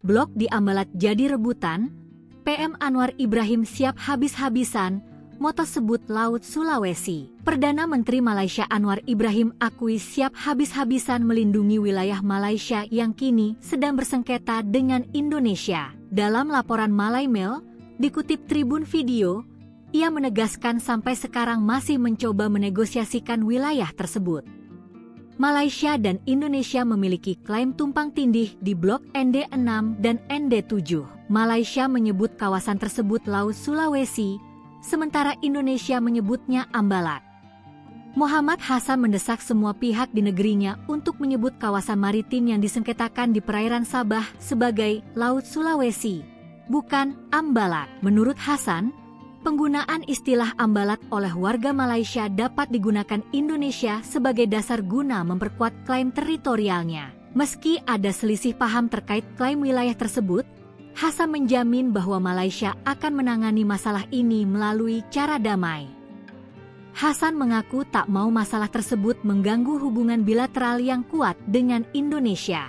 Blok di Ambalat jadi rebutan, PM Anwar Ibrahim siap habis-habisan, mau tersebut Laut Sulawesi. Perdana Menteri Malaysia Anwar Ibrahim akui siap habis-habisan melindungi wilayah Malaysia yang kini sedang bersengketa dengan Indonesia. Dalam laporan Malaymail, dikutip Tribun Video, ia menegaskan sampai sekarang masih mencoba menegosiasikan wilayah tersebut. Malaysia dan Indonesia memiliki klaim tumpang tindih di Blok ND6 dan ND7. Malaysia menyebut kawasan tersebut Laut Sulawesi, sementara Indonesia menyebutnya Ambalat. Muhammad Hasan mendesak semua pihak di negerinya untuk menyebut kawasan maritim yang disengketakan di perairan Sabah sebagai Laut Sulawesi, bukan Ambalat. Menurut Hasan, penggunaan istilah Ambalat oleh warga Malaysia dapat digunakan Indonesia sebagai dasar guna memperkuat klaim teritorialnya. Meski ada selisih paham terkait klaim wilayah tersebut, Hasan menjamin bahwa Malaysia akan menangani masalah ini melalui cara damai. Hasan mengaku tak mau masalah tersebut mengganggu hubungan bilateral yang kuat dengan Indonesia.